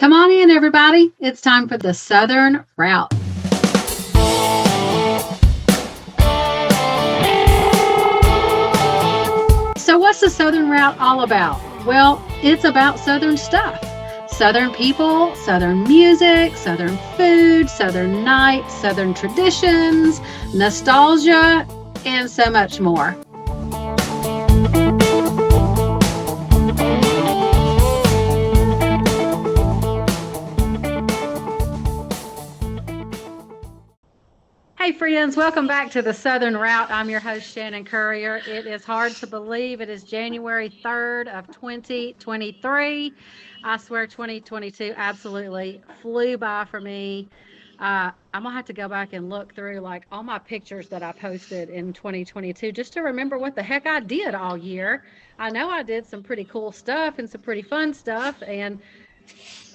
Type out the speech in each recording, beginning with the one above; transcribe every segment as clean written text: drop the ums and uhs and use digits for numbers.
Come on in, everybody. It's time for the Southern Route. So, what's the Southern Route all about? Well, it's about Southern stuff. Southern people, Southern music, Southern food, Southern nights, Southern traditions, nostalgia, and so much more. Hey friends, welcome back to the Southern Route. I'm your host, Shannon Courier. It is hard to believe it is January 3rd of 2023. I swear 2022 absolutely flew by for me. I'm gonna have to go back and look through like all my pictures that I posted in 2022 just to remember what the heck I did all year. I know I did some pretty cool stuff and some pretty fun stuff, and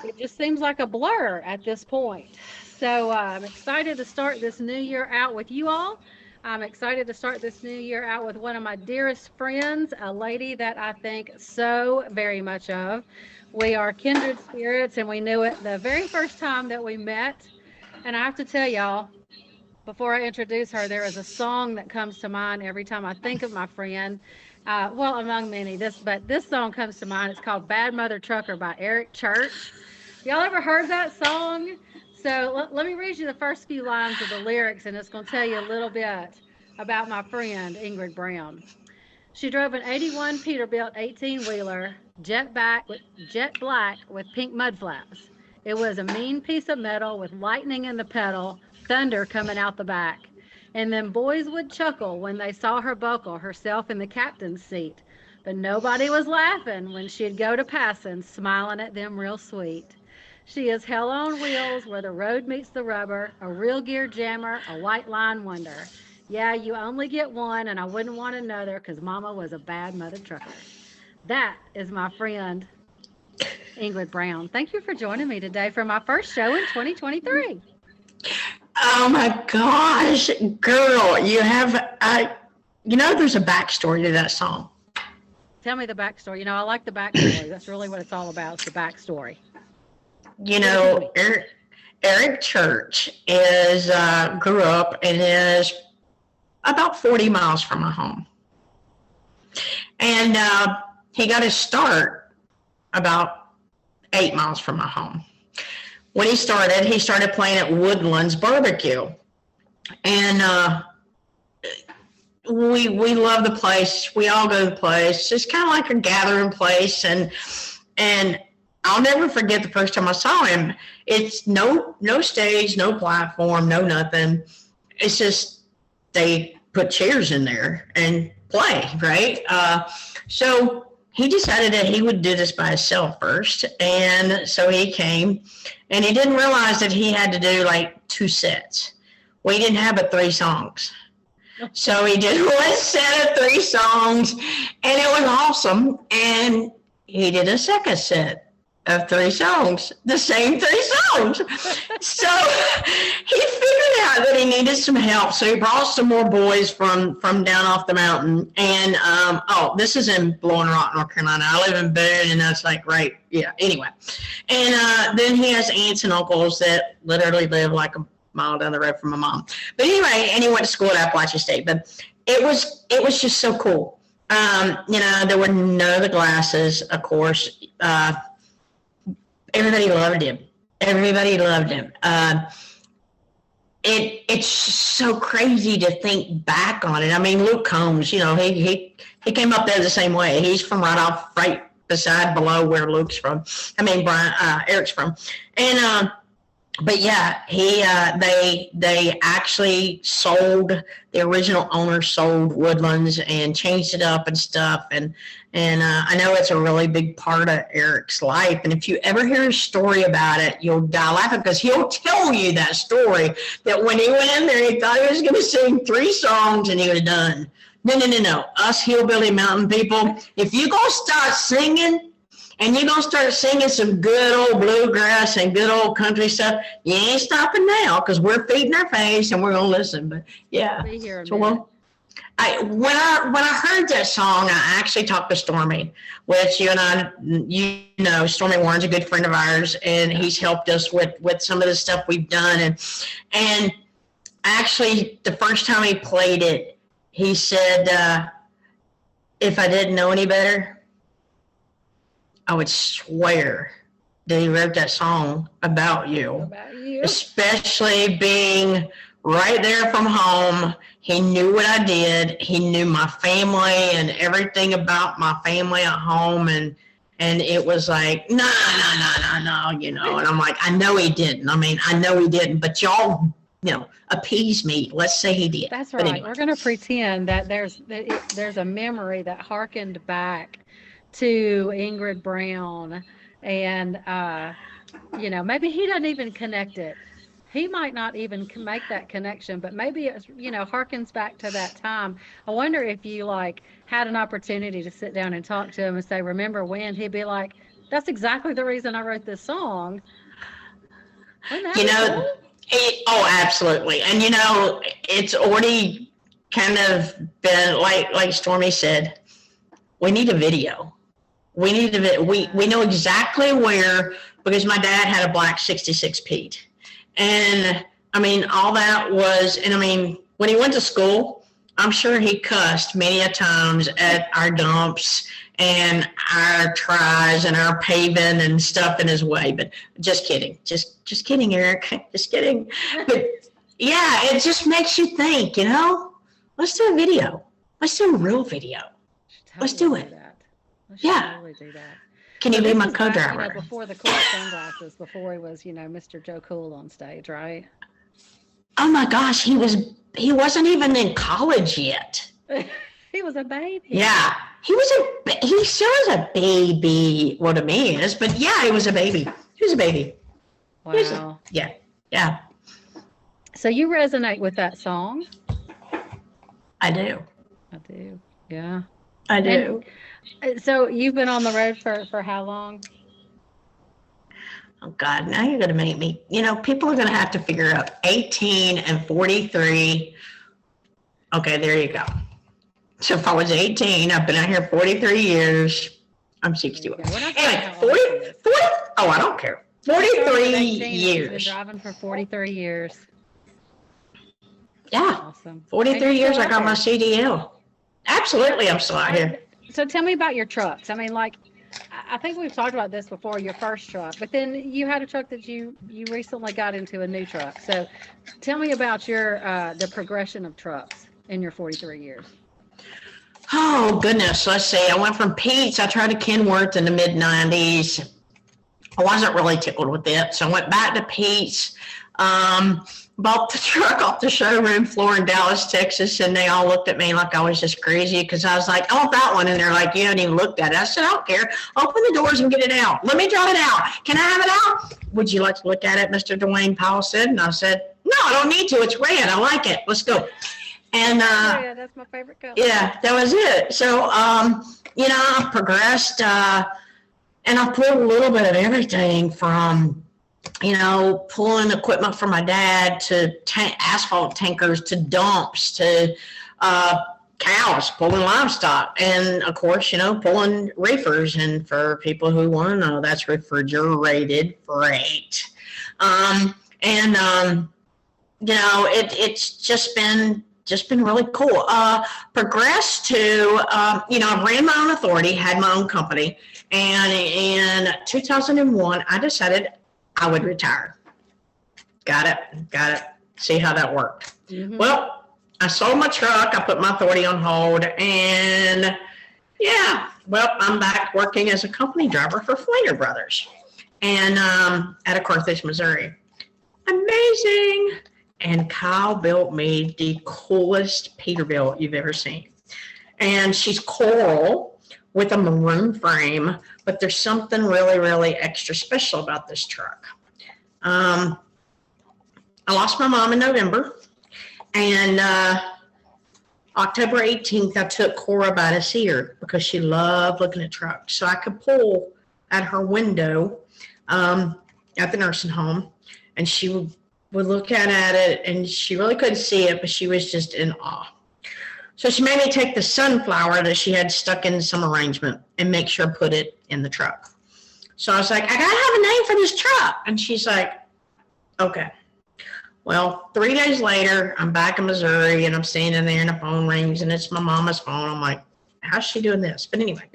it just seems like a blur at this point. So I'm excited to start this new year out with you all. I'm excited to start this new year out with one of my dearest friends, a lady that I think so very much of. We are kindred spirits, and we knew it the very first time that we met. And I have to tell y'all, before I introduce her, there is a song that comes to mind every time I think of my friend. Well, among many, but this song comes to mind. It's called Bad Mother Trucker by Eric Church. Y'all ever heard that song? So let me read you the first few lines of the lyrics, and it's going to tell you a little bit about my friend, Ingrid Brown. She drove an 81 Peterbilt 18-wheeler, jet black with pink mud flaps. It was a mean piece of metal with lightning in the pedal, thunder coming out the back. And then boys would chuckle when they saw her buckle herself in the captain's seat. But nobody was laughing when she'd go to passing, smiling at them real sweet. She is hell on wheels where the road meets the rubber, a real gear jammer, a white line wonder. Yeah, you only get one, and I wouldn't want another because Mama was a bad mother trucker. That is my friend, Ingrid Brown. Thank you for joining me today for my first show in 2023. Oh my gosh, girl, there's a backstory to that song. Tell me the backstory. I like the backstory. That's really what it's all about, is the backstory. Eric Church grew up and is about 40 miles from my home. And he got his start about 8 miles from my home. When he started playing at Woodlands Barbecue. And we love the place. We all go to the place. It's kind of like a gathering place. And I'll never forget the first time I saw him. It's no stage, no platform, no nothing. It's just they put chairs in there and play, right? So he decided that he would do this by himself first. And so he came, and he didn't realize that he had to do like 2 sets. We didn't have but 3 songs. So he did 1 set of 3 songs, and it was awesome. And he did a second set of 3 songs, the same 3 songs. So he figured out that he needed some help. So he brought some more boys from down off the mountain. And, this is in Blowing Rock, North Carolina. I live in Boone, and that's like, right. Yeah. Anyway. And then he has aunts and uncles that literally live like a mile down the road from my mom. But anyway, and he went to school at Appalachian State. But it was just so cool. There were none of the glasses, of course. Everybody loved him. It's so crazy to think back on it. I mean, Luke Combs, he came up there the same way. He's from right beside below where Eric's from. And but yeah, they actually sold, the original owner sold Woodlands and changed it up and stuff. And I know it's a really big part of Eric's life. And if you ever hear a story about it, you'll die laughing, because he'll tell you that story, that when he went in there, he thought he was going to sing 3 songs and he was done. No. Us hillbilly mountain people, if you're going to start singing, and you're going to start singing some good old bluegrass and good old country stuff, you ain't stopping now, because we're feeding our face and we're going to listen. But yeah. Be here a minute. When I heard that song, I actually talked to Stormy, which you and I, Stormy Warren's a good friend of ours, and he's helped us with some of the stuff we've done. And actually, the first time he played it, he said, if I didn't know any better, I would swear that he wrote that song about you. Especially being right there from home. He knew what I did. He knew my family and everything about my family at home. And it was like, no. And I'm like, I know he didn't. I know he didn't. But y'all, appease me. Let's say he did. That's right. Anyway. We're going to pretend that there's a memory that harkened back to Ingrid Brown. And, maybe he doesn't even connect it. He might not even make that connection, but maybe it, harkens back to that time. I wonder if you had an opportunity to sit down and talk to him and say, remember when? He'd be like, that's exactly the reason I wrote this song. Absolutely. And, it's already kind of been like Stormy said, we need a video. We know exactly where, because my dad had a black 66 Pete. And all that was, when he went to school, I'm sure he cussed many a times at our dumps and our tries and our paving and stuff in his way. But just kidding. Just kidding, Eric. Just kidding. But yeah, it just makes you think, let's do a video. Let's do a real video. Let's do it. Yeah. Totally do that. Can you be my co-driver? Before the cool sunglasses, before he was, Mr. Joe Cool on stage, right? Oh my gosh, he wasn't even in college yet. He was a baby. Yeah, he still is a baby, what a man is, but yeah, he was a baby. He was a baby. Wow. Yeah. So you resonate with that song? I do. Yeah. I do. And so you've been on the road for how long? Oh God, now you're going to make me, people are going to have to figure out 18 and 43. Okay, there you go. So if I was 18, I've been out here 43 years. I'm 61. Anyway, 40, I don't care. 43 years. You've been driving for 43 years. Yeah. Awesome. 43 years, I got my CDL. Absolutely, I'm still out here. So tell me about your trucks. I think we've talked about this before, your first truck, but then you had a truck that you recently got into a new truck. So tell me about the progression of trucks in your 43 years. Oh, goodness. Let's see. I went from Pete's. I tried a Kenworth in the mid-90s. I wasn't really tickled with it, so I went back to Pete's. Bought the truck off the showroom floor in Dallas, Texas, and they all looked at me like I was just crazy because I was like, I want that one. And they're like, you haven't even looked at it. I said, I don't care. Open the doors and get it out. Let me drive it out. Can I have it out? Would you like to look at it, Mr. Dwayne Powell said. And I said, no, I don't need to. It's red. I like it. Let's go. And yeah, that's my favorite color. Yeah, that was it. So, I progressed, and I pulled a little bit of everything from pulling equipment for my dad to asphalt tankers to dumps to cows, pulling livestock, and of course, pulling reefers. And for people who want to know, that's refrigerated freight. It's just been really cool. Progressed to, I ran my own authority, had my own company, and in 2001, I decided I would retire. Got it. See how that worked. Mm-hmm. Well, I sold my truck. I put my authority on hold. And I'm back working as a company driver for Flater Brothers and out of Carthage, Missouri. Amazing. And Kyle built me the coolest Peterbilt you've ever seen. And she's coral with a maroon frame, but there's something really, really extra special about this truck. I lost my mom in November, and October 18th, I took Cora by to see her because she loved looking at trucks. So I could pull at her window at the nursing home, and she would look at it, and she really couldn't see it, but she was just in awe. So she made me take the sunflower that she had stuck in some arrangement and make sure put it in the truck. So I was like, I gotta have a name for this truck. And she's like, okay. Well, 3 days later, I'm back in Missouri and I'm standing there and the phone rings and it's my mama's phone. I'm like, how's she doing this? But anyway,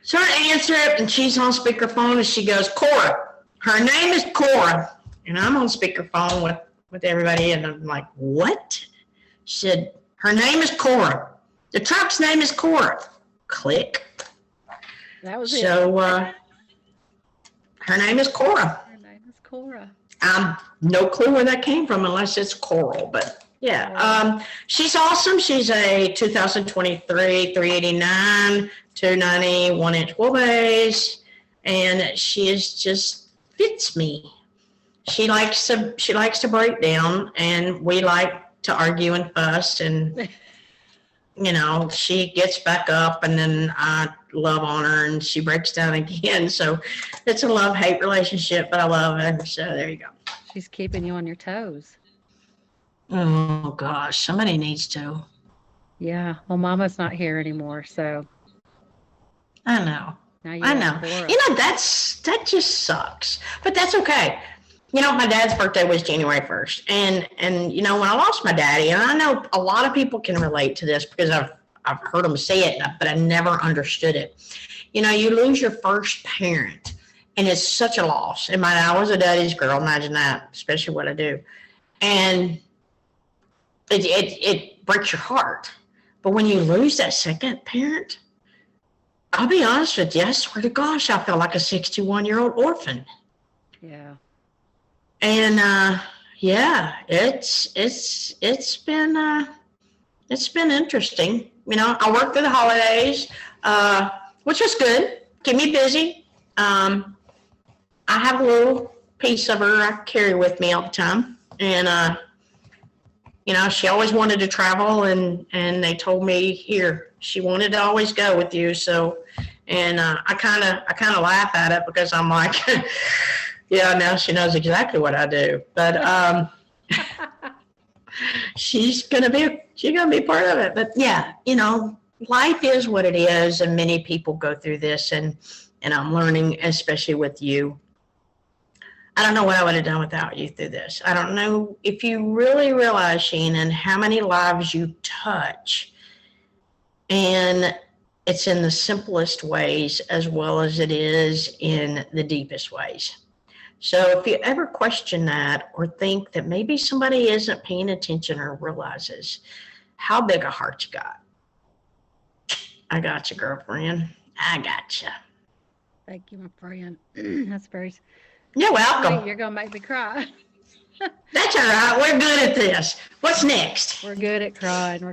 so I answer it and she's on speakerphone and she goes, Cora. Her name is Cora. And I'm on speakerphone with everybody and I'm like, what? She said, her name is Cora. The truck's name is Cora. Click. That was it. So her name is Cora. Her name is Cora. No clue where that came from unless it's coral, but yeah. She's awesome. She's a 2023 389, 290, 1-inch wheelbase, and she is just fits me. She likes to break down, and we like to argue and fuss, and you know, she gets back up and then I love on her and she breaks down again. So it's a love-hate relationship, but I love her. So there you go. She's keeping you on your toes. Oh gosh, somebody needs to. Yeah. Well, Mama's not here anymore, so I know. now you I got know. Cora. You know, that just sucks. But that's okay. You know, my dad's birthday was January 1st. And you know, when I lost my daddy, and I know a lot of people can relate to this because I've heard them say it, but I never understood it. You know, you lose your first parent, and it's such a loss. And I was a daddy's girl, imagine that, especially what I do. And it breaks your heart. But when you lose that second parent, I'll be honest with you, I swear to gosh, I feel like a 61-year-old orphan. Yeah. And yeah, it's been interesting. You know, I worked through the holidays, which was good. Keep me busy. I have a little piece of her I carry with me all the time, and you know, she always wanted to travel, and they told me here she wanted to always go with you. So, and I kind of laugh at it because I'm like. Yeah, now she knows exactly what I do, but she's gonna be part of it. But yeah, you know, life is what it is, and many people go through this, and I'm learning, especially with you. I don't know what I would have done without you through this. I don't know if you really realize, Shannon, how many lives you touch, and it's in the simplest ways as well as it is in the deepest ways. So if you ever question that or think that maybe somebody isn't paying attention or realizes how big a heart you got, I got you, girlfriend. I got you. Thank you, my friend. That's very. You're welcome. You're gonna make me cry. That's all right. We're good at this. What's next? We're good at crying.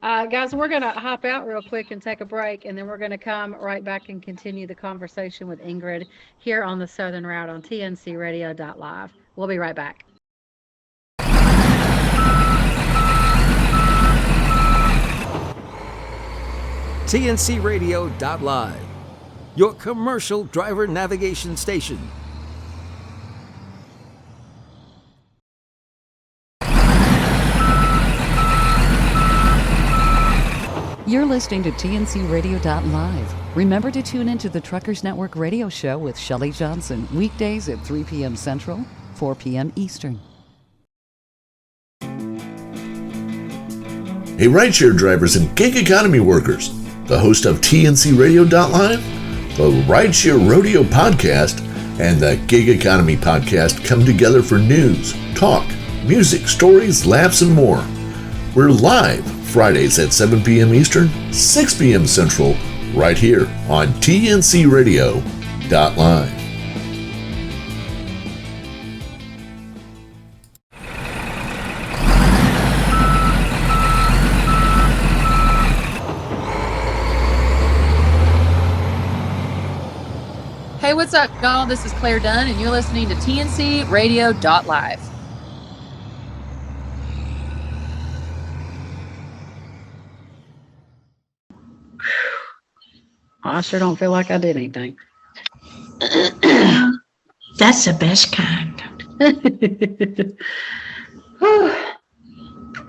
Guys, we're going to hop out real quick and take a break, and then we're going to come right back and continue the conversation with Ingrid here on the Southern Route on tncradio.live. We'll be right back. tncradio.live, your commercial driver navigation station. You're listening to tncradio.live. Remember to tune into the Truckers Network radio show with Shelley Johnson, weekdays at 3 p.m. Central, 4 p.m. Eastern. Hey, rideshare drivers and gig economy workers, the host of tncradio.live, the Rideshare Rodeo podcast, and the Gig Economy podcast come together for news, talk, music, stories, laughs, and more. We're live Fridays at 7 p.m. Eastern, 6 p.m. Central, right here on tncradio.live. Hey, what's up, y'all? This is Claire Dunn, and you're listening to tncradio.live. I sure don't feel like I did anything. That's the best kind.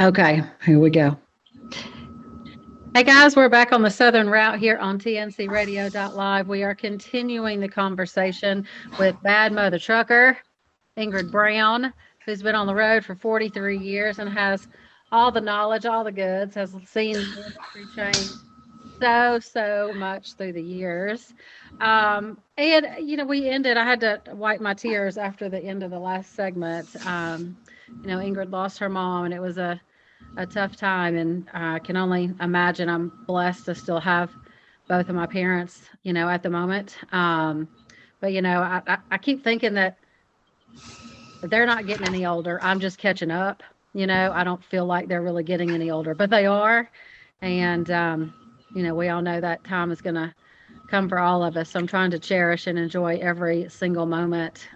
Okay, here we go. Hey guys, we're back on the Southern Route here on TNCRadio.live. We are continuing the conversation with Bad Mother Trucker, Ingrid Brown, who's been on the road for 43 years and has all the knowledge, all the goods, has seen the industry change so much through the years. And, we ended, I had to wipe my tears after the end of the last segment. Ingrid lost her mom, and it was a tough time, and I can only imagine. I'm blessed to still have both of my parents, at the moment. But I keep thinking that they're not getting any older. I'm just catching up. I don't feel like they're really getting any older, but they are. And, we all know that time is going to come for all of us. So I'm trying to cherish and enjoy every single moment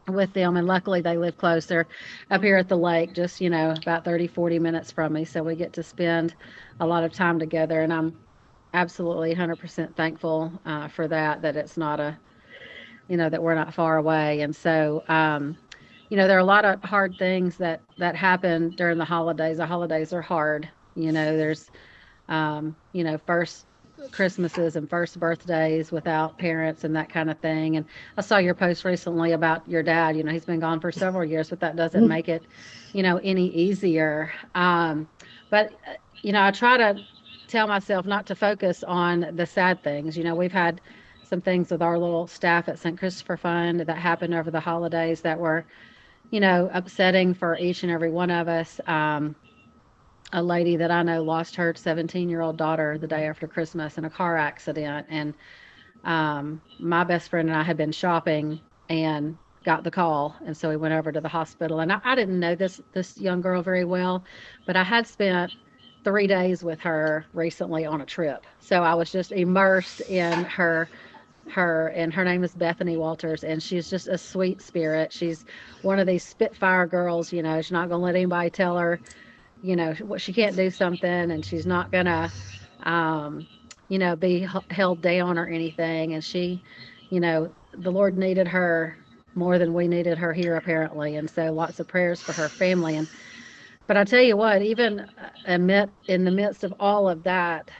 with them. And luckily they live close. They're up here at the lake, just, about 30, 40 minutes from me. So we get to spend a lot of time together. And I'm absolutely 100% thankful for that it's not that we're not far away. And so, there are a lot of hard things that happen during the holidays. The holidays are hard. There's, first Christmases and first birthdays without parents and that kind of thing. And I saw your post recently about your dad. He's been gone for several years, but that doesn't make it, any easier. But I try to tell myself not to focus on the sad things. We've had some things with our little staff at St. Christopher Fund that happened over the holidays that were, upsetting for each and every one of us. A lady that I know lost her 17-year-old daughter the day after Christmas in a car accident. And my best friend and I had been shopping and got the call. And so we went over to the hospital. And I didn't know this young girl very well, but I had spent 3 days with her recently on a trip. So I was just immersed in her, and her name is Bethany Walters, and she's just a sweet spirit. She's one of these Spitfire girls. She's not going to let anybody tell her what she can't do something, and she's not gonna be held down or anything. And she, the Lord needed her more than we needed her here, apparently. And so lots of prayers for her family. But I tell you what, even in the midst of all of that,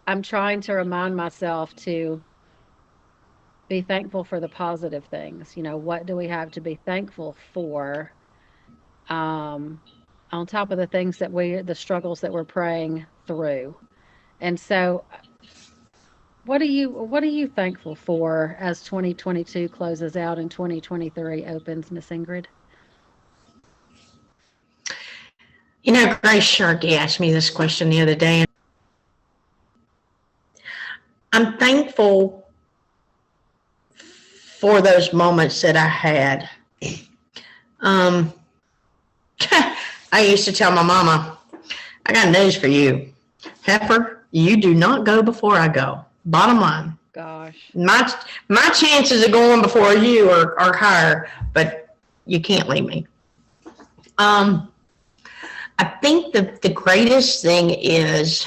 I'm trying to remind myself to be thankful for the positive things. What do we have to be thankful for? On top of the things the struggles that we're praying through. And so what are you thankful for as 2022 closes out and 2023 opens, Miss Ingrid? Grace Sharkey asked me this question the other day. I'm thankful for those moments that I had. I used to tell my mama, I got news for you. Heifer, you do not go before I go. Bottom line. Gosh. My chances of going before you are higher, but you can't leave me. I think the greatest thing is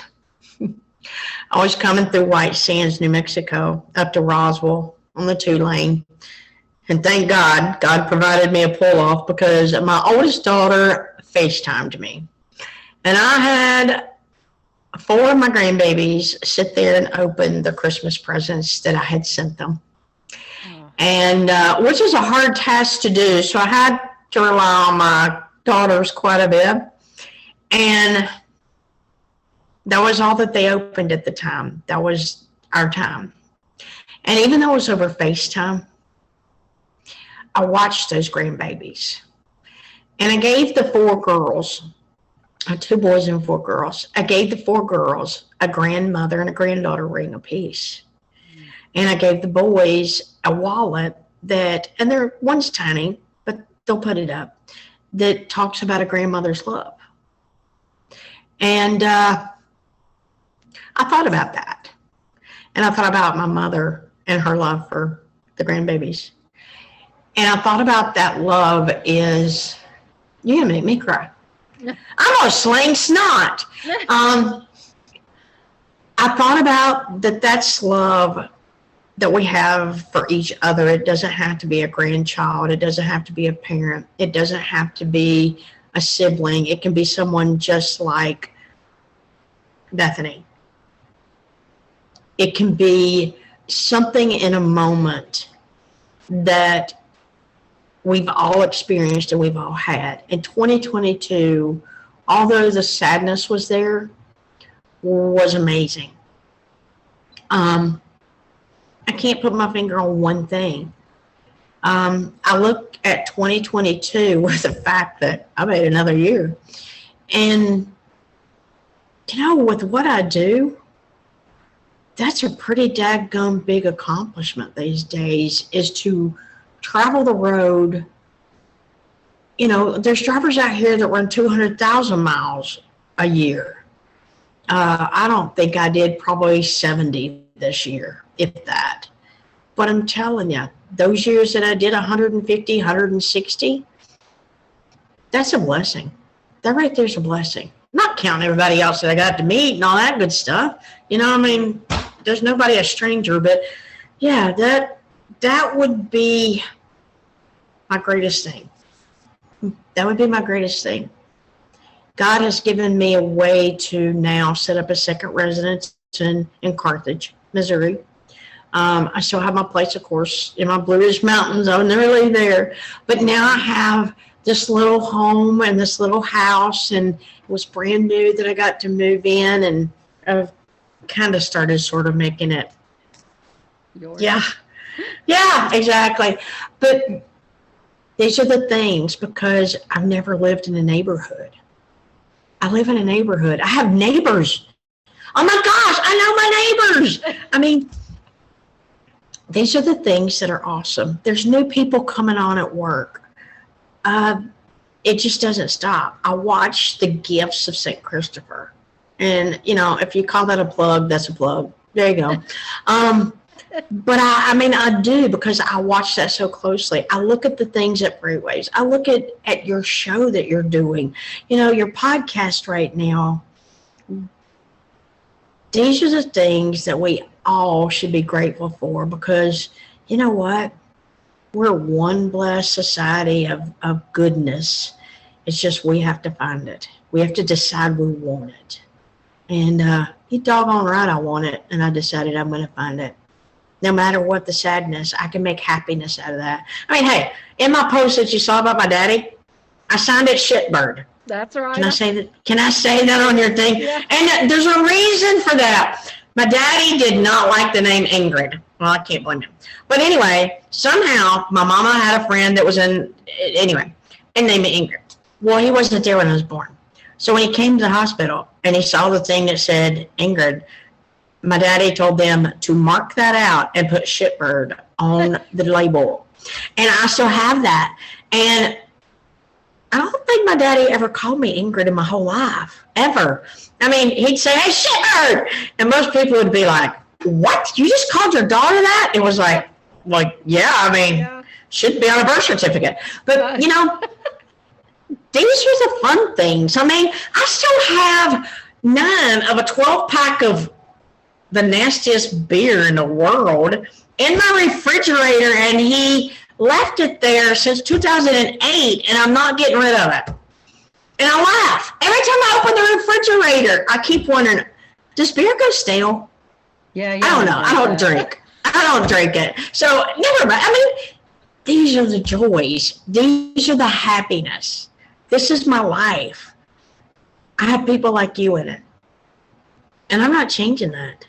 I was coming through White Sands, New Mexico, up to Roswell on the 2-lane. And thank God provided me a pull-off because my oldest daughter FaceTimed me. And I had 4 of my grandbabies sit there and open the Christmas presents that I had sent them. Oh. And which is a hard task to do. So I had to rely on my daughters quite a bit. And that was all that they opened at the time. That was our time. And even though it was over FaceTime, I watched those grandbabies. And I gave the 4 girls, 2 boys and 4 girls, I gave the 4 girls a grandmother and a granddaughter ring apiece. And I gave the boys a wallet and one's tiny, but they'll put it up, that talks about a grandmother's love. And I thought about that. And I thought about my mother and her love for the grandbabies. And I thought about that love is, you're going to make me cry. I'm going to sling snot. I thought about that's love that we have for each other. It doesn't have to be a grandchild. It doesn't have to be a parent. It doesn't have to be a sibling. It can be someone just like Bethany. It can be something in a moment that we've all experienced and we've all had. In 2022, although the sadness was there, was amazing. I can't put my finger on one thing. I look at 2022 with the fact that I made another year. And, with what I do, that's a pretty dadgum big accomplishment these days, is to travel the road. There's drivers out here that run 200,000 miles a year. I don't think I did probably 70 this year, if that. But I'm telling you, those years that I did 150, 160, that's a blessing. That right there's a blessing. Not counting everybody else that I got to meet and all that good stuff. There's nobody a stranger, but yeah, that would be my greatest thing. That would be my greatest thing. God has given me a way to now set up a second residence in Carthage, Missouri. I still have my place, of course, in my Blue Ridge Mountains. I would never leave there. But now I have this little home and this little house, and it was brand new that I got to move in, and I've kind of started sort of making it. Yours. Yeah, exactly. But these are the things, because I've never lived in a neighborhood. I live in a neighborhood. I have neighbors. Oh my gosh, I know my neighbors. These are the things that are awesome. There's new people coming on at work. It just doesn't stop. I watch the gifts of St. Christopher. And, if you call that a plug, that's a plug. There you go. But I do, because I watch that so closely. I look at the things at Freeways. I look at your show that you're doing, your podcast right now. These are the things that we all should be grateful for, because you know what? We're one blessed society of goodness. It's just we have to find it. We have to decide we want it. And you doggone right I want it, and I decided I'm going to find it. No matter what the sadness, I can make happiness out of that. Hey, in my post that you saw about my daddy, I signed it Shitbird. That's right. Can I say that? Can I say that on your thing? Yeah. And there's a reason for that. My daddy did not like the name Ingrid. Well, I can't blame him. But anyway, somehow my mama had a friend that was and named it Ingrid. Well, he wasn't there when I was born. So when he came to the hospital and he saw the thing that said Ingrid, my daddy told them to mark that out and put Shitbird on the label. And I still have that. And I don't think my daddy ever called me Ingrid in my whole life, ever. He'd say, "Hey, Shitbird." And most people would be like, "What? You just called your daughter that?" It was like, yeah. Shouldn't be on a birth certificate. But, these are the fun things. I still have none of a 12-pack of the nastiest beer in the world in my refrigerator, and he left it there since 2008, and I'm not getting rid of it. And I laugh. Every time I open the refrigerator, I keep wondering, does beer go stale? Yeah. I don't know. I don't drink. I don't drink it. So never mind. These are the joys. These are the happiness. This is my life. I have people like you in it. And I'm not changing that.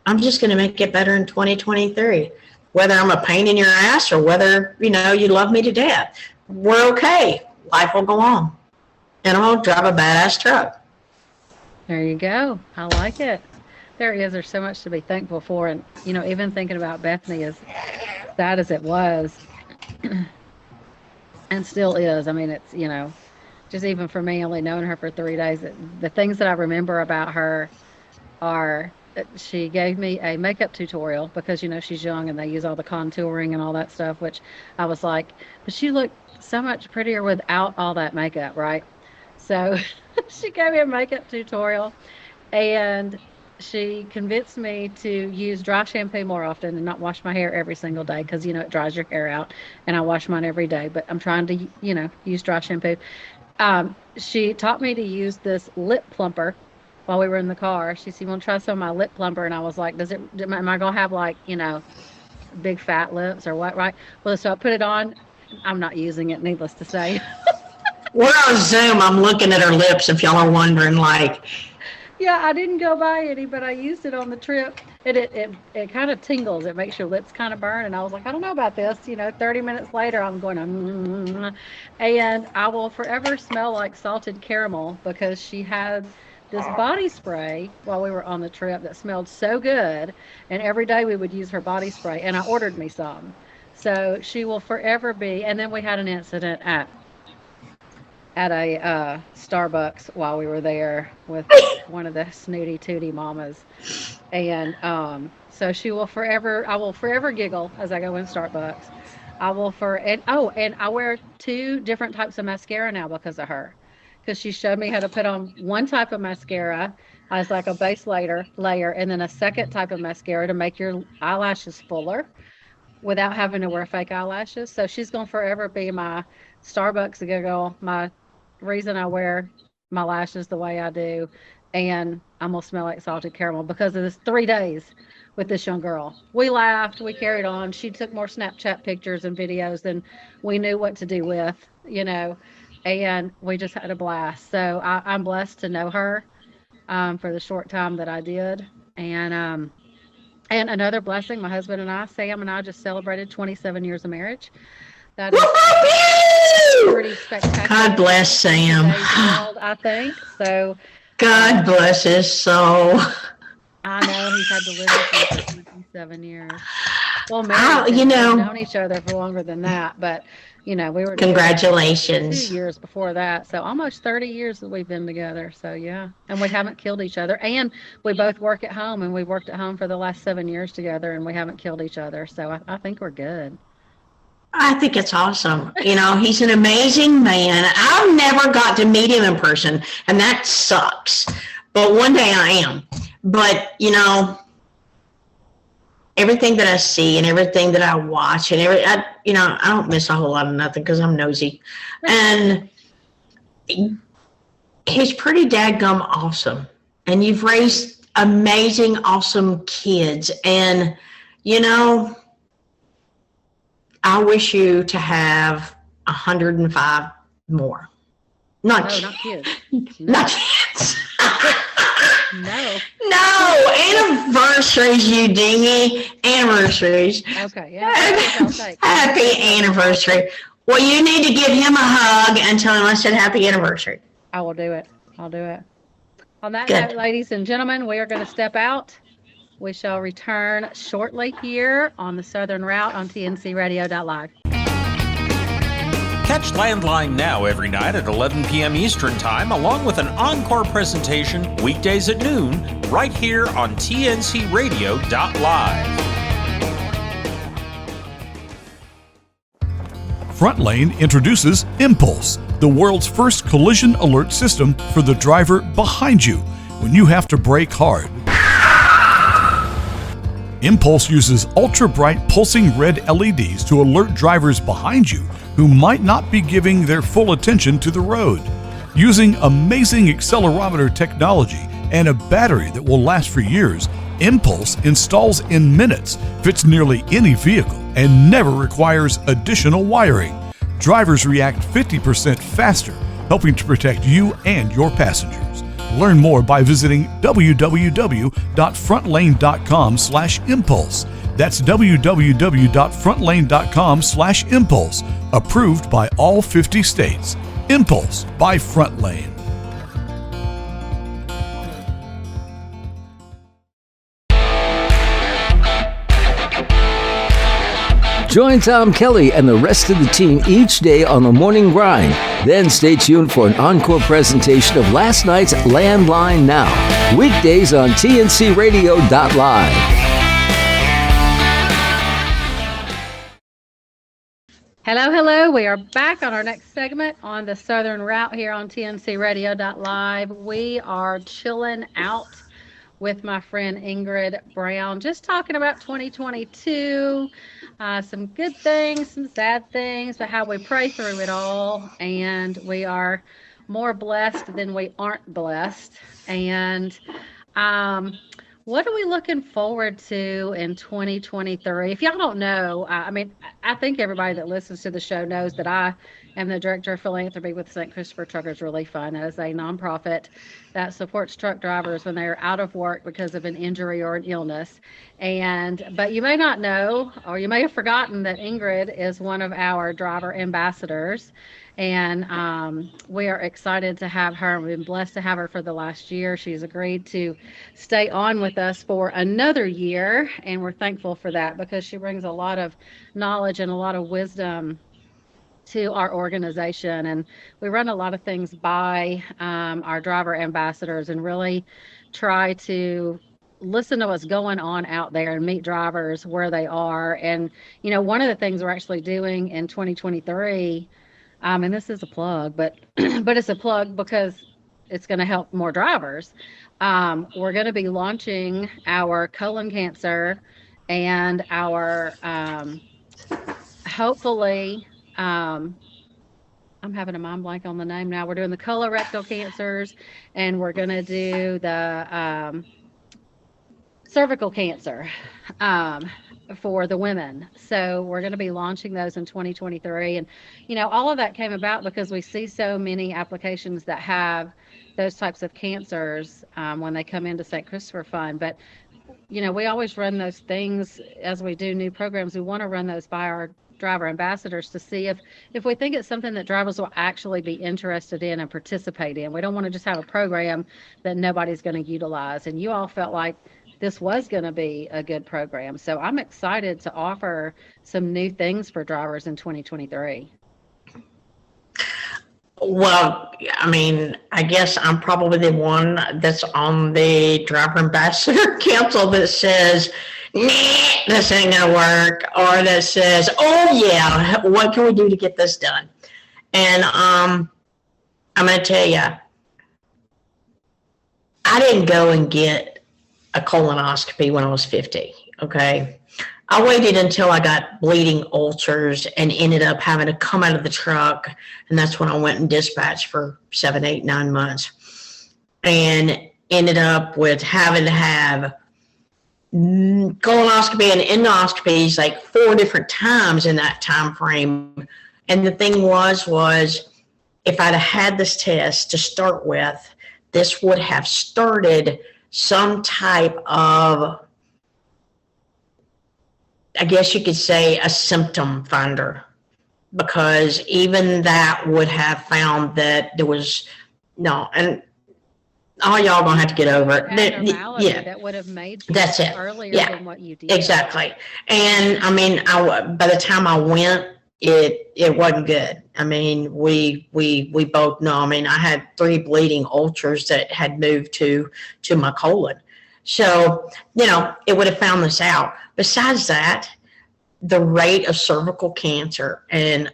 I'm just going to make it better in 2023. Whether I'm a pain in your ass or whether, you love me to death. We're okay. Life will go on. And I'm going to drive a badass truck. There you go. I like it. There is. There's so much to be thankful for. And, even thinking about Bethany, as sad as it was, and still is. It's, just even for me, only knowing her for 3 days, the things that I remember about her are that she gave me a makeup tutorial because, she's young and they use all the contouring and all that stuff, which I was like, but she looked so much prettier without all that makeup, right? So she gave me a makeup tutorial, and she convinced me to use dry shampoo more often and not wash my hair every single day because, it dries your hair out, and I wash mine every day, but I'm trying to, use dry shampoo. She taught me to use this lip plumper while we were in the car. She said, "You want to try some of my lip plumper?" And I was like, am I going to have like, big fat lips or what, right? Well, so I put it on. I'm not using it, needless to say. We're on Zoom. I'm looking at her lips if y'all are wondering, like, Yeah, I didn't go buy any, but I used it on the trip. It kind of tingles. It makes your lips kind of burn. And I was like, I don't know about this. 30 minutes later, I'm going, and I will forever smell like salted caramel because she had this body spray while we were on the trip that smelled so good. And every day we would use her body spray, and I ordered me some. So she will forever be. And then we had an incident at a Starbucks while we were there with one of the snooty tooty mamas. And so I will forever giggle as I go in Starbucks. And I wear 2 different types of mascara now because of her. Because she showed me how to put on one type of mascara as like a base layer, and then a second type of mascara to make your eyelashes fuller without having to wear fake eyelashes. So she's going to forever be my Starbucks giggle, my reason I wear my lashes the way I do, and I'm gonna smell like salted caramel because of this 3 days with this young girl. We laughed, we carried on. She took more Snapchat pictures and videos than we knew what to do with, and we just had a blast. So I'm blessed to know her for the short time that I did. And another blessing, my husband and I, Sam and I, just celebrated 27 years of marriage. That is pretty spectacular. God bless Sam. Old, I think. So God bless his soul. I know he's had to live with me for 27 years. Well, We've known each other for longer than that, but we were congratulations. 2 years before that, so almost 30 years that we've been together. So yeah, and we haven't killed each other, and we both work at home, and we worked at home for the last 7 years together, and we haven't killed each other. So I think we're good. I think it's awesome. He's an amazing man. I've never got to meet him in person, and that sucks. But one day I am. But, everything that I see and everything that I watch and I don't miss a whole lot of nothing because I'm nosy. And he's pretty dadgum awesome. And you've raised amazing, awesome kids. And, I wish you to have 105 more. Not kids. Not kids. No, anniversaries, you dingy. Anniversaries. Okay, yeah. Happy anniversary. Well, you need to give him a hug and tell him I said happy anniversary. I will do it. I'll do it. On that Good. note, ladies and gentlemen, we are going to step out. We shall return shortly here on the Southern Route on tncradio.live. Catch Landline Now every night at 11 p.m. Eastern Time, along with an encore presentation weekdays at noon, right here on tncradio.live. Frontlane introduces Impulse, the world's first collision alert system for the driver behind you when you have to brake hard. Impulse uses ultra-bright pulsing red LEDs to alert drivers behind you who might not be giving their full attention to the road. Using amazing accelerometer technology and a battery that will last for years, Impulse installs in minutes, fits nearly any vehicle, and never requires additional wiring. Drivers react 50% faster, helping to protect you and your passengers. Learn more by visiting www.frontlane.com/impulse. That's www.frontlane.com/impulse. Approved by all 50 states. Impulse by Frontlane. Join Tom Kelly and the rest of the team each day on the Morning Grind. Then stay tuned for an encore presentation of last night's Landline Now. Weekdays on tncradio.live. Hello. We are back on our next segment on the Southern Route here on tncradio.live. We are chilling out with my friend Ingrid Brown, just talking about 2022, some good things, some sad things, but how we pray through it all. And we are more blessed than we aren't blessed. And what are we looking forward to in 2023? If y'all don't know, I think everybody that listens to the show knows that I am the Director of Philanthropy with St. Christopher Truckers Relief Fund. That is a nonprofit that supports truck drivers when they are out of work because of an injury or an illness. But you may not know, or you may have forgotten, that Ingrid is one of our driver ambassadors. And we are excited to have her. We've been blessed to have her for the last year. She's agreed to stay on with us for another year, and we're thankful for that because she brings a lot of knowledge and a lot of wisdom to our organization. And we run a lot of things by our driver ambassadors and really try to listen to what's going on out there and meet drivers where they are. And, one of the things we're actually doing in 2023, and this is a plug, but it's a plug because it's going to help more drivers. We're going to be launching our colon cancer and our hopefully, I'm having a mind blank on the name now. We're doing the colorectal cancers, and we're going to do the cervical cancer for the women. So we're going to be launching those in 2023. And, all of that came about because we see so many applications that have those types of cancers when they come into St. Christopher Fund. But, we always run those things as we do new programs. We want to run those by our driver ambassadors to see if we think it's something that drivers will actually be interested in and participate in. We don't want to just have a program that nobody's going to utilize. And you all felt like this was going to be a good program. So I'm excited to offer some new things for drivers in 2023. Well, I guess I'm probably the one that's on the driver ambassador council that says, nah, this ain't gonna work, or that says, oh yeah, what can we do to get this done? And I'm gonna tell you, I didn't go and get a colonoscopy when I was 50, okay? I waited until I got bleeding ulcers and ended up having to come out of the truck, and that's when I went and dispatched for 7, 8, 9 months, and ended up with having to have colonoscopy and endoscopies like 4 different times in that time frame. And the thing was if I'd have had this test to start with, this would have started some type of, I guess you could say, a symptom finder, because even that would have found that there was no, and all y'all gonna have to get over it. That would have made you that's it. Earlier than what you did. Exactly. And by the time I went, it wasn't good. We both know. I had 3 bleeding ulcers that had moved to my colon. So, it would have found this out. Besides that, the rate of cervical cancer and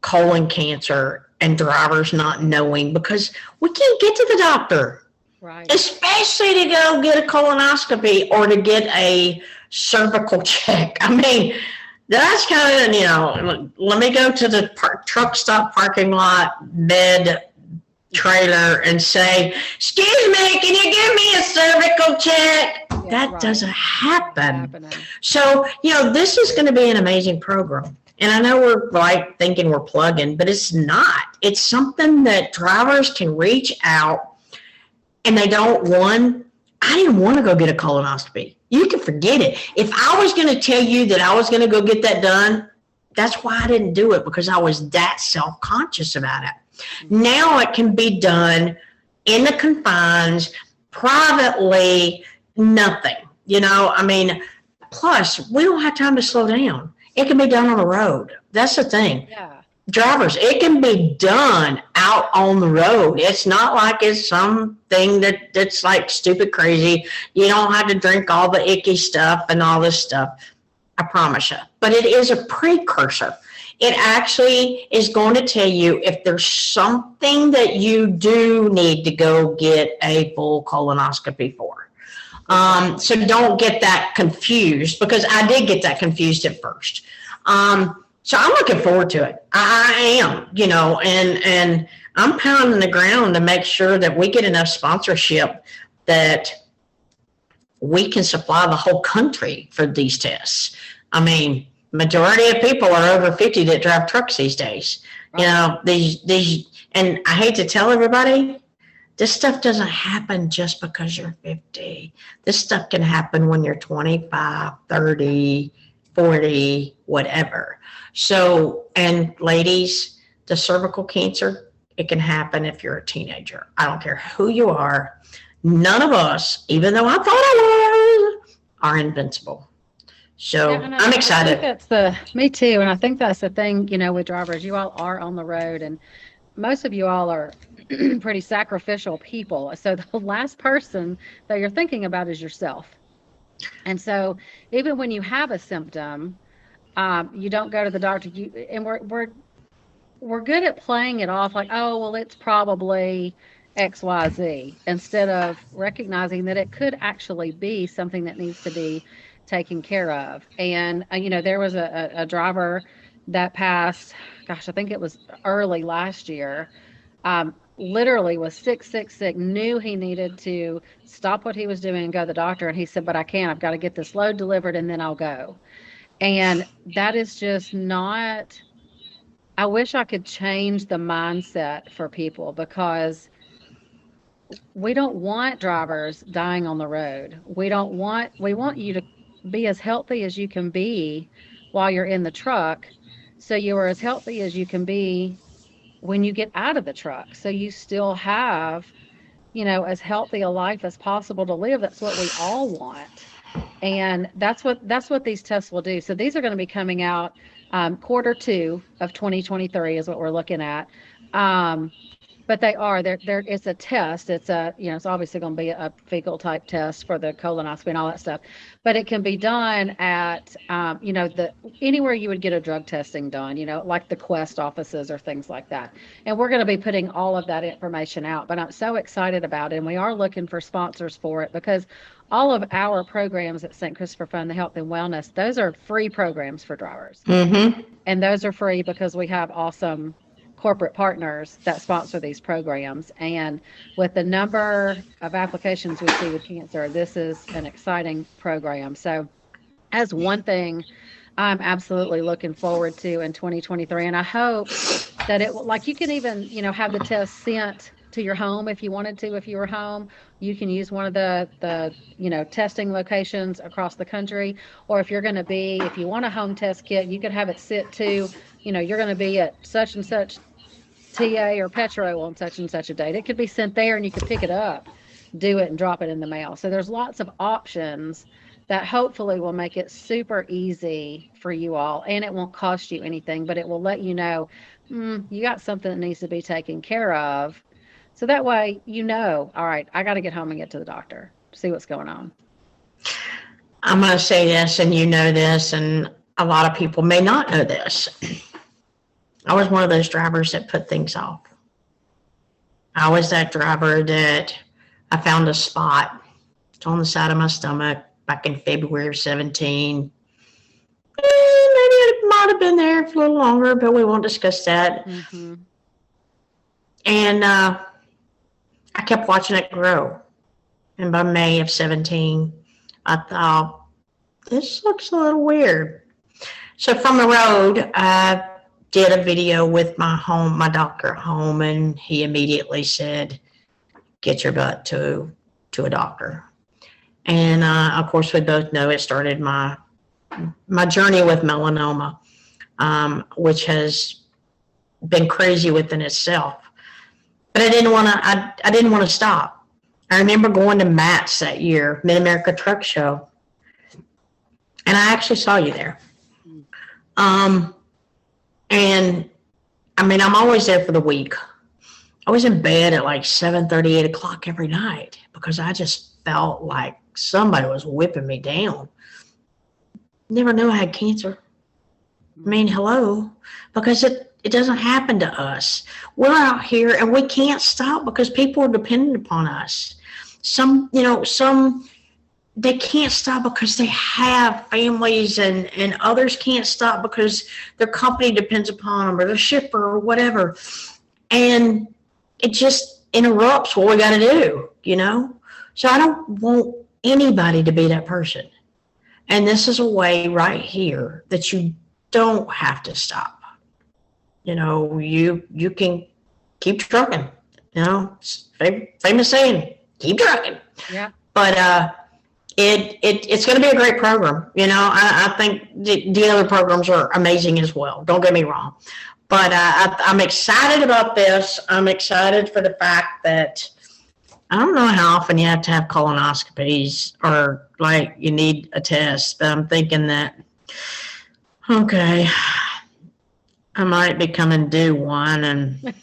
colon cancer and drivers not knowing, because we can't get to the doctor. Right. Especially to go get a colonoscopy or to get a cervical check. That's kind of, let me go to the truck stop parking lot bed trailer and say, excuse me, can you give me a cervical check? Yeah, that doesn't happen. So, this is going to be an amazing program. And I know we're thinking we're plugging, but it's not. It's something that drivers can reach out, and they don't I didn't want to go get a colonoscopy. You can forget it. If I was going to tell you that I was going to go get that done, that's why I didn't do it, because I was that self-conscious about it. Now it can be done in the confines, privately, nothing. Plus, we don't have time to slow down. It can be done on the road. That's the thing. Yeah. Drivers, it can be done out on the road. It's not like it's something that's like stupid crazy. You don't have to drink all the icky stuff and all this stuff. I promise you. But it is a precursor. It actually is going to tell you if there's something that you do need to go get a full colonoscopy for. So don't get that confused, because I did get that confused at first. So I'm looking forward to it. I am, and I'm pounding the ground to make sure that we get enough sponsorship that we can supply the whole country for these tests. I mean, majority of people are over 50 that drive trucks these days. Right. These, and I hate to tell everybody, this stuff doesn't happen just because you're 50. This stuff can happen when you're 25, 30, 40, whatever. So, and ladies, the cervical cancer, it can happen if you're a teenager. I don't care who you are. None of us, even though I thought I was, are invincible. So yeah, I'm excited. Me too. And I think that's the thing, with drivers, you all are on the road, and most of you all are pretty sacrificial people. So the last person that you're thinking about is yourself. And so even when you have a symptom, you don't go to the doctor. And we're good at playing it off like, oh, well, it's probably XYZ, instead of recognizing that it could actually be something that needs to be taken care of. And, there was a driver that passed, I think it was early last year, literally was sick, knew he needed to stop what he was doing and go to the doctor. And he said, but I can't, I've got to get this load delivered and then I'll go. And that is just not, I wish I could change the mindset for people, because we don't want drivers dying on the road. We want you to be as healthy as you can be while you're in the truck, so you are as healthy as you can be when you get out of the truck, so you still have, as healthy a life as possible to live. That's what we all want. And that's what these tests will do. So these are going to be coming out Q2 of 2023 is what we're looking at. But it's a test. It's it's obviously going to be a fecal type test for the colonoscopy and all that stuff. But it can be done at, anywhere you would get a drug testing done, like the Quest offices or things like that. And we're going to be putting all of that information out. But I'm so excited about it. And we are looking for sponsors for it, because all of our programs at St. Christopher Fund, the Health and Wellness, those are free programs for drivers. Mm-hmm. And those are free because we have awesome corporate partners that sponsor these programs. And with the number of applications we see with cancer, this is an exciting program. So as one thing I'm absolutely looking forward to in 2023. And I hope that you can even, have the test sent to your home if you wanted to. If you were home, you can use one of the testing locations across the country. Or if you want a home test kit, you could have it sent to, you're going to be at such and such TA or Petro on such and such a date. It could be sent there and you could pick it up, do it, and drop it in the mail. So there's lots of options that hopefully will make it super easy for you all, and it won't cost you anything, but it will let you know you got something that needs to be taken care of. So that way, all right, I got to get home and get to the doctor, see what's going on. I'm going to say this, and you know this, and a lot of people may not know this. I was one of those drivers that put things off. I was that driver that I found a spot. It's on the side of my stomach back in February of 17. Maybe it might have been there for a little longer, but we won't discuss that. Mm-hmm. And I kept watching it grow. And by May of 17, I thought, this looks a little weird. So from the road, I did a video with my doctor at home, and he immediately said, get your butt to a doctor. And of course, we both know it started my journey with melanoma, which has been crazy within itself. But I didn't want to stop. I remember going to MATS that year, Mid-America Truck Show, and I actually saw you there. And I'm always there for the week. I was in bed at like 7:30, 8 o'clock every night because I just felt like somebody was whipping me down. Never knew I had cancer. Hello, because it doesn't happen to us. We're out here and we can't stop because people are dependent upon us. Some they can't stop because they have families, and others can't stop because their company depends upon them or their shipper or whatever. And it just interrupts what we got to do, you know? So I don't want anybody to be that person. And this is a way right here that you don't have to stop. You know, you can keep trucking, you know, famous saying, keep trucking. Yeah. But it's going to be a great program. You know, I think the other programs are amazing as well. Don't get me wrong. But I'm excited about this. I'm excited for the fact that I don't know how often you have to have colonoscopies or like you need a test, but I'm thinking that, okay, I might be coming due one, and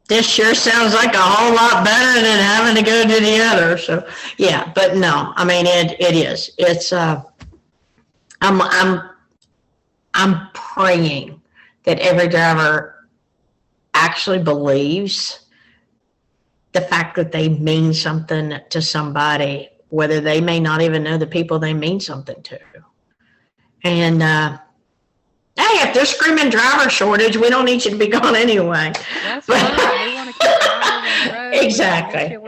this sure sounds like a whole lot better than having to go to the other. So yeah, but no, I mean, it is. It's, I'm praying that every driver actually believes the fact that they mean something to somebody, whether they may not even know the people they mean something to. And, hey, if they're screaming driver shortage, we don't need you to be gone anyway. That's right. We want to keep driving on the road. Exactly. We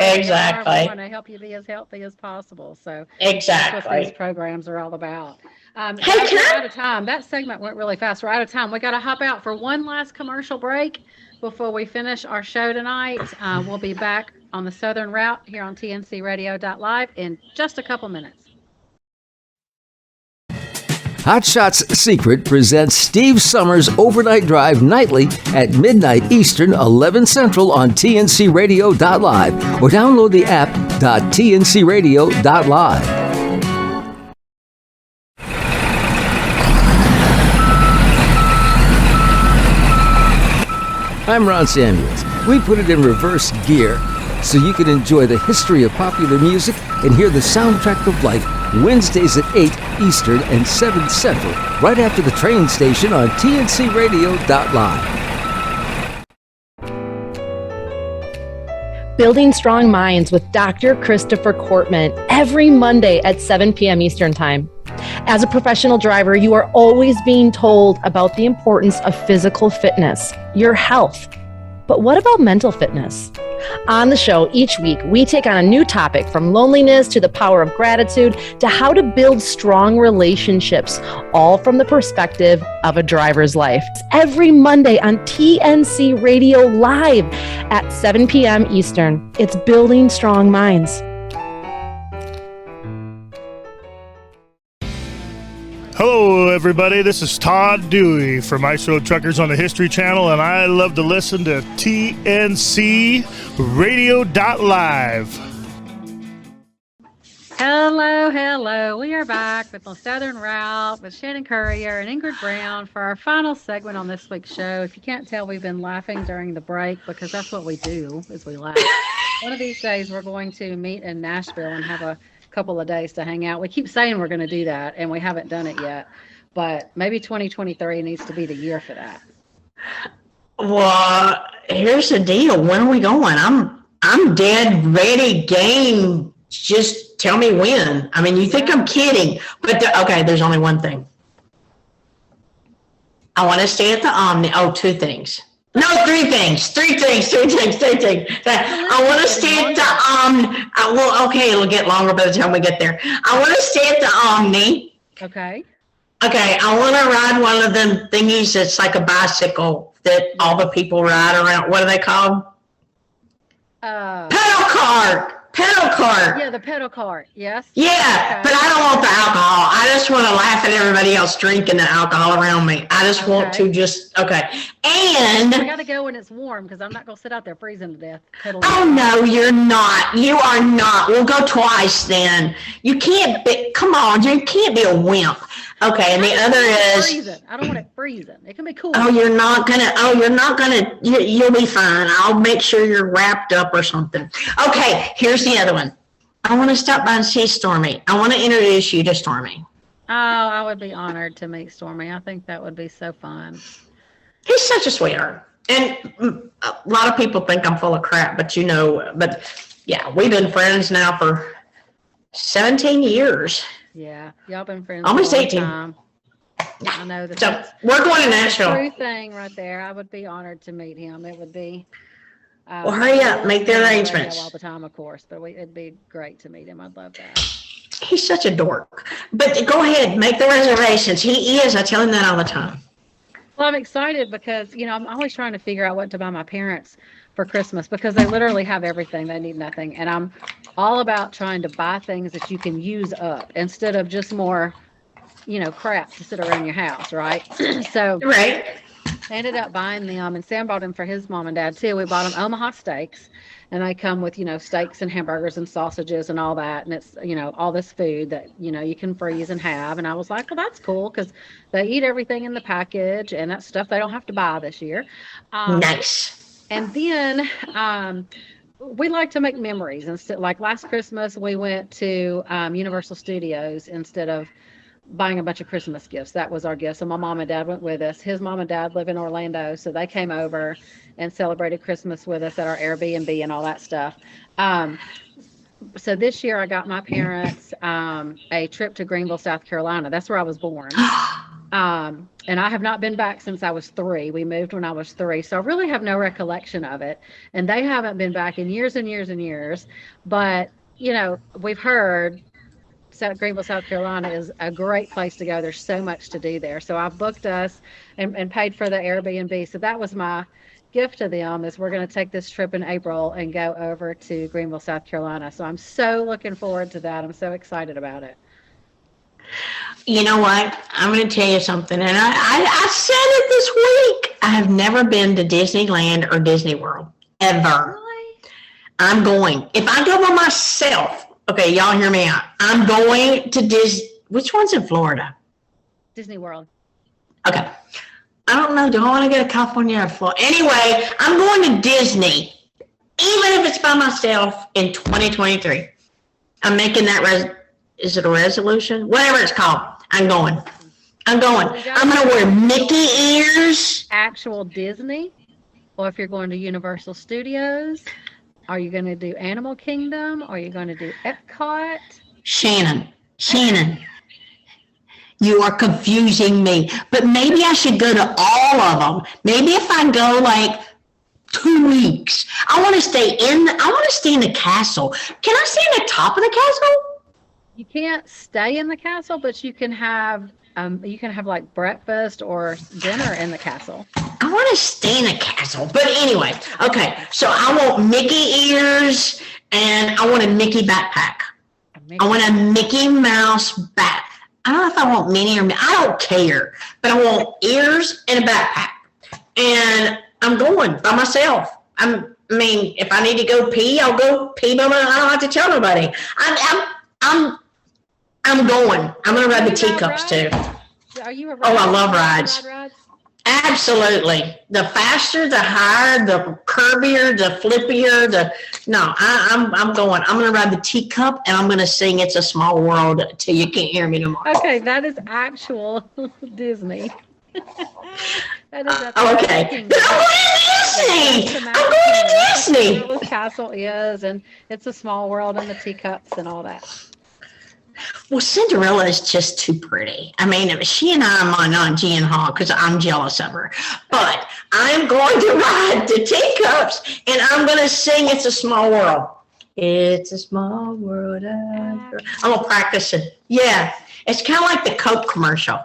want to help you be as healthy as possible. So that's what these programs are all about. Hey, we're out of time. That segment went really fast. We're out of time. We got to hop out for one last commercial break before we finish our show tonight. We'll be back on the Southern Route here on tncradio.live in just a couple minutes. Hot Shots Secret presents Steve Summers' Overnight Drive nightly at midnight Eastern, 11 Central on tncradio.live or download the app .tncradio.live. I'm Ron Samuels. We put it in reverse gear so you can enjoy the history of popular music and hear the soundtrack of life Wednesdays at 8 Eastern and 7 Central, right after the train station on tncradio.live. Building Strong Minds with Dr. Christopher Cortman every Monday at 7 p.m. Eastern Time. As a professional driver, you are always being told about the importance of physical fitness, your health. But what about mental fitness? On the show each week, we take on a new topic, from loneliness to the power of gratitude to how to build strong relationships, all from the perspective of a driver's life. Every Monday on TNC Radio Live at 7 p.m. Eastern. It's Building Strong Minds. Hello, everybody. This is Todd Dewey from Ice Road Truckers on the History Channel, and I love to listen to tncradio.live. Hello. We are back with the Southern Route with Shannon Courier and Ingrid Brown for our final segment on this week's show. If you can't tell, we've been laughing during the break because that's what we do, is we laugh. One of these days, we're going to meet in Nashville and have a couple of days to hang out. We keep saying we're going to do that, and we haven't done it yet. But maybe 2023 needs to be the year for that. Well, here's the deal. When are we going? I'm dead, ready, game. Just tell me when. I mean, you think I'm kidding, but okay, there's only one thing. I want to stay at the Omni. Oh, two things. No, three things. I want to stay at the well, okay, it'll get longer by the time we get there. I want to stay at the Omni. Okay. Okay, I want to ride one of them thingies that's like a bicycle that all the people ride around. What are they called? Pedal cart. Yeah, the pedal cart. Yes. Yeah, okay. But I don't want the alcohol. I just want to laugh at everybody else drinking the alcohol around me. I just want to And I got to go when it's warm because I'm not going to sit out there freezing to death. Oh, no, you're not. You are not. We'll go twice then. You can't be, come on, you can't be a wimp. Okay, and the other is freezing. I don't want it freezing. It can be cool. you'll be fine. I'll make sure you're wrapped up or something. Okay, here's the other one. I want to stop by and see Stormy. I want to introduce you to Stormy. Oh, I would be honored to meet Stormy. I think that would be so fun. He's such a sweetheart. And a lot of people think I'm full of crap, but yeah, we've been friends now for 17 years. Yeah, y'all been friends Almost a long 18. time. I know that. So we're going to Nashville. True thing right there. I would be honored to meet him. It would be. Well, hurry up, make the arrangements. All the time, of course, but it'd be great to meet him. I'd love that. He's such a dork. But go ahead, make the reservations. He is. I tell him that all the time. Well, I'm excited because, I'm always trying to figure out what to buy my parents for Christmas because they literally have everything. They need nothing. And I'm all about trying to buy things that you can use up instead of just more, crap to sit around your house, right? So right. I ended up buying them, and Sam bought them for his mom and dad too. We bought them Omaha steaks, and they come with, steaks and hamburgers and sausages and all that. And it's, all this food that, you can freeze and have. And I was like, well, that's cool because they eat everything in the package, and that's stuff they don't have to buy this year. Nice. And then we like to make memories. Instead, like last Christmas, we went to Universal Studios instead of buying a bunch of Christmas gifts. That was our gift. So my mom and dad went with us. His mom and dad live in Orlando, so they came over and celebrated Christmas with us at our Airbnb and all that stuff. So this year I got my parents a trip to Greenville, South Carolina. That's where I was born. And I have not been back since I was 3. We moved when I was 3. So I really have no recollection of it. And they haven't been back in years and years and years. But, we've heard Greenville, South Carolina is a great place to go. There's so much to do there. So I've booked us and paid for the Airbnb. So that was my gift to them, is we're going to take this trip in April and go over to Greenville, South Carolina. So I'm so looking forward to that. I'm so excited about it. You know what? I'm going to tell you something. And I said it this week. I have never been to Disneyland or Disney World, ever. Really? I'm going. If I go by myself, okay, y'all hear me out. I'm going to which one's in Florida? Disney World. Okay. I don't know. Do I want to go to California or Florida? Anyway, I'm going to Disney, even if it's by myself in 2023. I'm making that is it a resolution? Whatever it's called. I'm going. I'm going to wear Mickey ears. Actual Disney, or if you're going to Universal Studios, are you going to do Animal Kingdom? Are you going to do Epcot? Shannon, you are confusing me. But maybe I should go to all of them. Maybe if I go like 2 weeks, I want to stay in the castle. Can I stay in the top of the castle? You can't stay in the castle, but you can have like breakfast or dinner in the castle. I want to stay in the castle. But anyway, okay. So I want Mickey ears and I want a Mickey backpack. I want a Mickey Mouse back. I don't know if I want Minnie or I don't care. But I want ears and a backpack. And I'm going by myself. If I need to go pee, I'll go pee by myself. I don't have to tell nobody. I'm going. I'm going to ride the teacups too. Are you a rider? Oh, I love rides. Absolutely. The faster, the higher, the curvier, the flippier, I'm going. I'm going to ride the teacup and I'm going to sing It's a Small World till you can't hear me no more. Okay, that is actual Disney. That is okay. But I'm going to Disney. I'm going to Disney. The castle is, and It's a Small World and the teacups and all that. Well, Cinderella is just too pretty. She and I might not Gian Hall because I'm jealous of her. But I'm going to ride the teacups and I'm going to sing It's a Small World. It's a small world. I'm going to practice it. Yeah. It's kind of like the Coke commercial.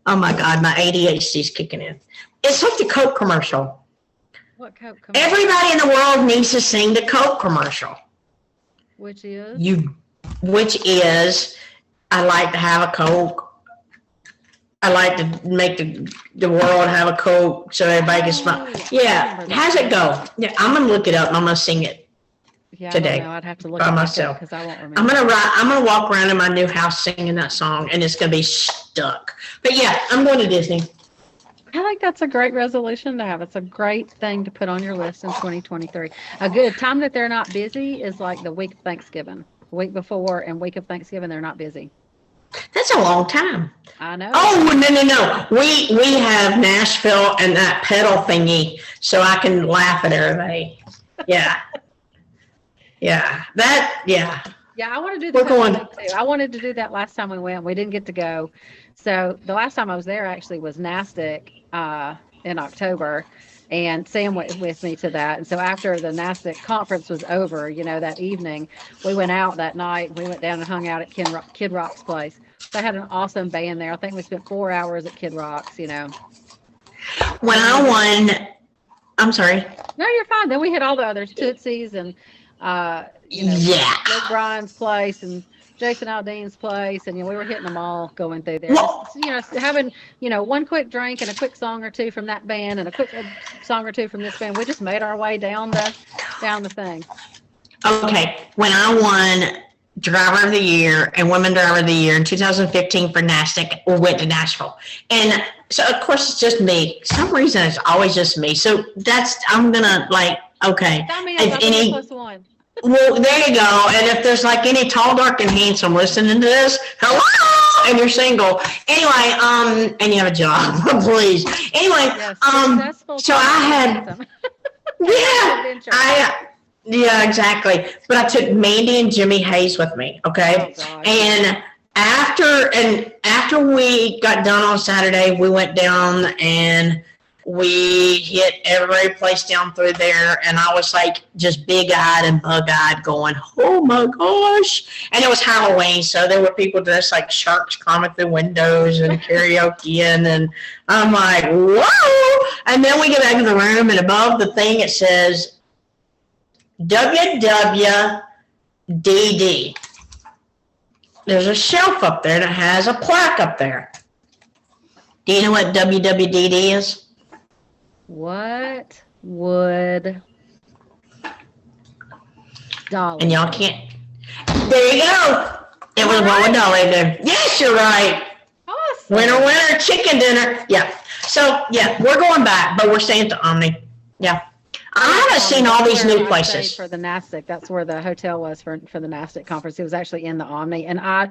Oh, my God. My ADHD is kicking in. It's like the Coke commercial. What Coke commercial? Everybody in the world needs to sing the Coke commercial. Which is? I like to have a Coke. I like to make the world have a Coke so everybody can smile. Yeah. How's it go? Yeah, I'm going to look it up and I'm going to sing it today. I'd have to look by myself. Because I won't remember. I'm going to walk around in my new house singing that song and it's going to be stuck. But yeah, I'm going to Disney. I think that's a great resolution to have. It's a great thing to put on your list in 2023. A good time that they're not busy is like the week of Thanksgiving. Week before and week of Thanksgiving, they're not busy. That's a long time. I know. Oh, no. We have Nashville and that pedal thingy so I can laugh at everybody. Yeah. Yeah. Yeah, I want to do We're the going. too. I wanted to do that last time we went. We didn't get to go. So the last time I was there actually was NASDAQ in October, and Sam went with me to that. And so after the NASDAQ conference was over, that evening, we went out that night. We went down and hung out at Kid Rock's place. They had an awesome band there. I think we spent 4 hours at Kid Rock's. When I won, I'm sorry. No, you're fine. Then we hit all the others, Tootsie's and Luke Bryan's place and Jason Aldean's place, and we were hitting them all going through there. Just, having one quick drink and a quick song or two from that band and a quick song or two from this band. We just made our way down the thing. Okay, when I won Driver of the Year and Women Driver of the Year in 2015 for NASDAQ, we went to Nashville, and so of course it's just me. For some reason it's always just me. So I'm gonna okay. If any plus one. Well, there you go. And if there's any tall, dark, and handsome listening to this, hello, and you're single. Anyway, and you have a job, please. Anyway, so I had, yeah, exactly. But I took Mandy and Jimmy Hayes with me, okay? Oh, and after we got done on Saturday, we went down and we hit every place down through there, and I was just big-eyed and bug-eyed going, oh my gosh. And it was Halloween, so there were people dressed like sharks climbing through windows and karaoke, and I'm like, whoa. And then we get back in the room, and above the thing it says WWDD. There's a shelf up there that has a plaque up there. Do you know what WWDD is? What would Dolly? And y'all can't. There you go. It was what would Dolly do? Yes, you're right. Awesome. Winter, chicken dinner. Yeah. So yeah, we're going back, but we're staying at the Omni. Yeah. I haven't seen all these new places. For the NASDAQ, that's where the hotel was for the NASDAQ conference. It was actually in the Omni, and I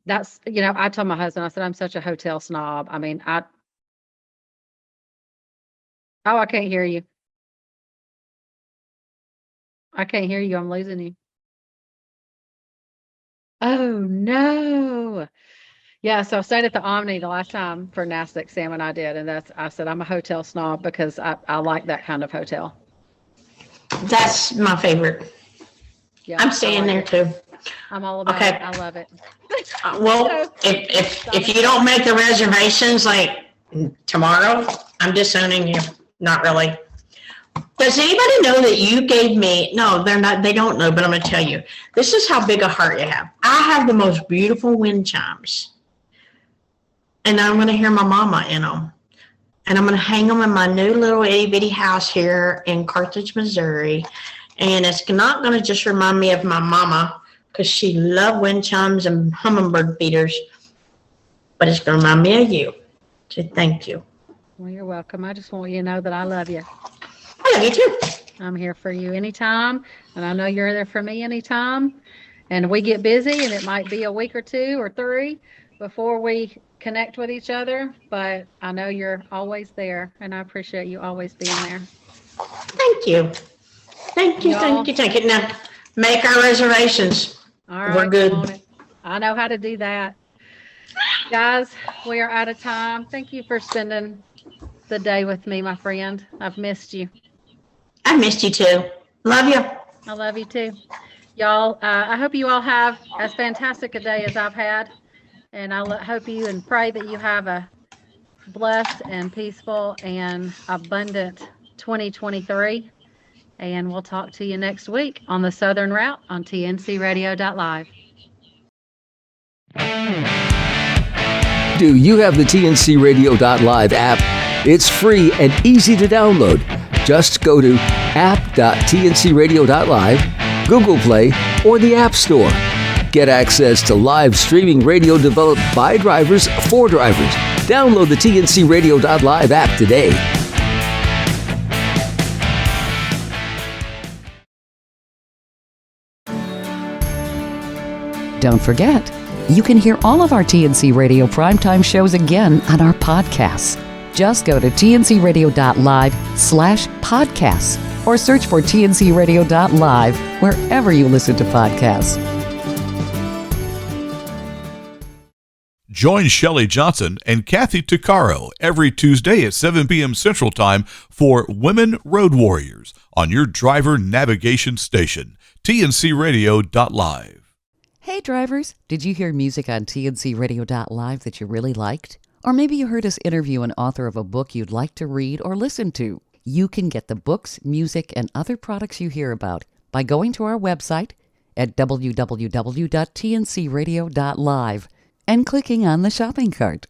told my husband, I said, I'm such a hotel snob. I mean, I can't hear you. I can't hear you. I'm losing you. Oh, no. Yeah, so I stayed at the Omni the last time for NASDAQ, Sam and I did. And I said, I'm a hotel snob because I like that kind of hotel. That's my favorite. Yeah, I'm staying there too. I'm all about it. I love it. Well, if you don't make the reservations tomorrow, I'm disowning you. Not really. Does anybody know that you gave me, no, they don't know, but I'm going to tell you. This is how big a heart you have. I have the most beautiful wind chimes. And I'm going to hear my mama in them. And I'm going to hang them in my new little itty bitty house here in Carthage, Missouri. And it's not going to just remind me of my mama because she loved wind chimes and hummingbird feeders. But it's going to remind me of you. So thank you. Well, you're welcome. I just want you to know that I love you. I love you too. I'm here for you anytime, and I know you're there for me anytime. And we get busy, and it might be a week or 2 or 3 before we connect with each other, but I know you're always there, and I appreciate you always being there. Thank you. Thank you. Now, make our reservations. All right. We're good. I know how to do that. Guys, we are out of time. Thank you for spending the day with me, my friend. I've missed you. I missed you too. Love you. I love you too. Y'all, I hope you all have as fantastic a day as I've had. And I hope you and pray that you have a blessed and peaceful and abundant 2023. And we'll talk to you next week on the Southern Route on tncradio.live. Do you have the tncradio.live app? It's free and easy to download. Just go to app.tncradio.live, Google Play, or the App Store. Get access to live streaming radio developed by drivers for drivers. Download the tncradio.live app today. Don't forget, you can hear all of our TNC Radio primetime shows again on our podcasts. Just go to tncradio.live/podcasts or search for tncradio.live wherever you listen to podcasts. Join Shelley Johnson and Kathy Tuccaro every Tuesday at 7 p.m. Central Time for Women Road Warriors on your driver navigation station, tncradio.live. Hey drivers, did you hear music on tncradio.live that you really liked? Or maybe you heard us interview an author of a book you'd like to read or listen to. You can get the books, music, and other products you hear about by going to our website at www.tncradio.live and clicking on the shopping cart.